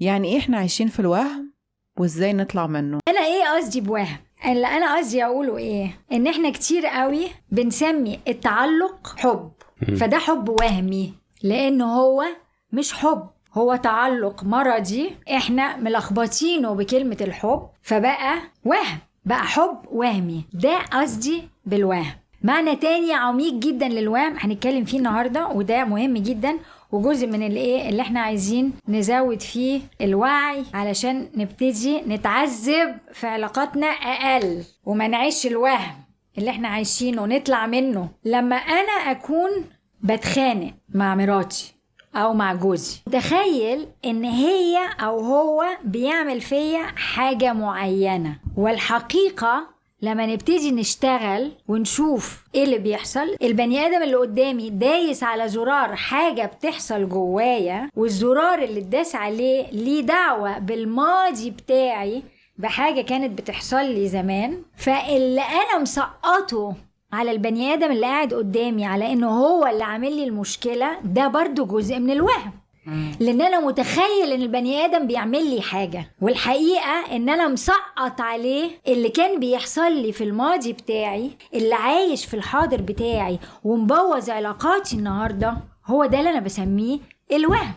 يعني احنا عايشين في الوهم وازاي نطلع منه؟ انا ايه قصدي بوهم؟ اللي انا قصدي اقوله ايه؟ ان احنا كتير قوي بنسمي التعلق حب، فده حب وهمي لانه هو مش حب، هو تعلق مرضي احنا ملخبطينه بكلمة الحب، فبقى وهم، بقى حب وهمي. ده قصدي بالوهم. معنى تاني عميق جدا للوهم هنتكلم فيه النهاردة، وده مهم جدا وجزء من اللي احنا عايزين نزود فيه الوعي علشان نبتدي نتعذب في علاقاتنا اقل وما نعيش الوهم اللي احنا عايشينه ونطلع منه. لما انا اكون بتخانق مع مراتي او مع جوزي، تخيل ان هي او هو بيعمل فيا حاجة معينة، والحقيقة لما نبتدي نشتغل ونشوف ايه اللي بيحصل، البني ادم اللي قدامي دايس على زرار حاجة بتحصل جوايا، والزرار اللي اتداس عليه ليه دعوة بالماضي بتاعي، بحاجة كانت بتحصل لي زمان. فاللي انا مسقطه على البني ادم اللي قاعد قدامي على انه هو اللي عامل لي المشكلة، ده برضو جزء من الوهم. لان انا متخيل ان البني ادم بيعمل لي حاجة، والحقيقة ان انا مسقط عليه اللي كان بيحصل لي في الماضي بتاعي، اللي عايش في الحاضر بتاعي ومبوظ علاقاتي النهاردة. هو ده اللي انا بسميه الوهم.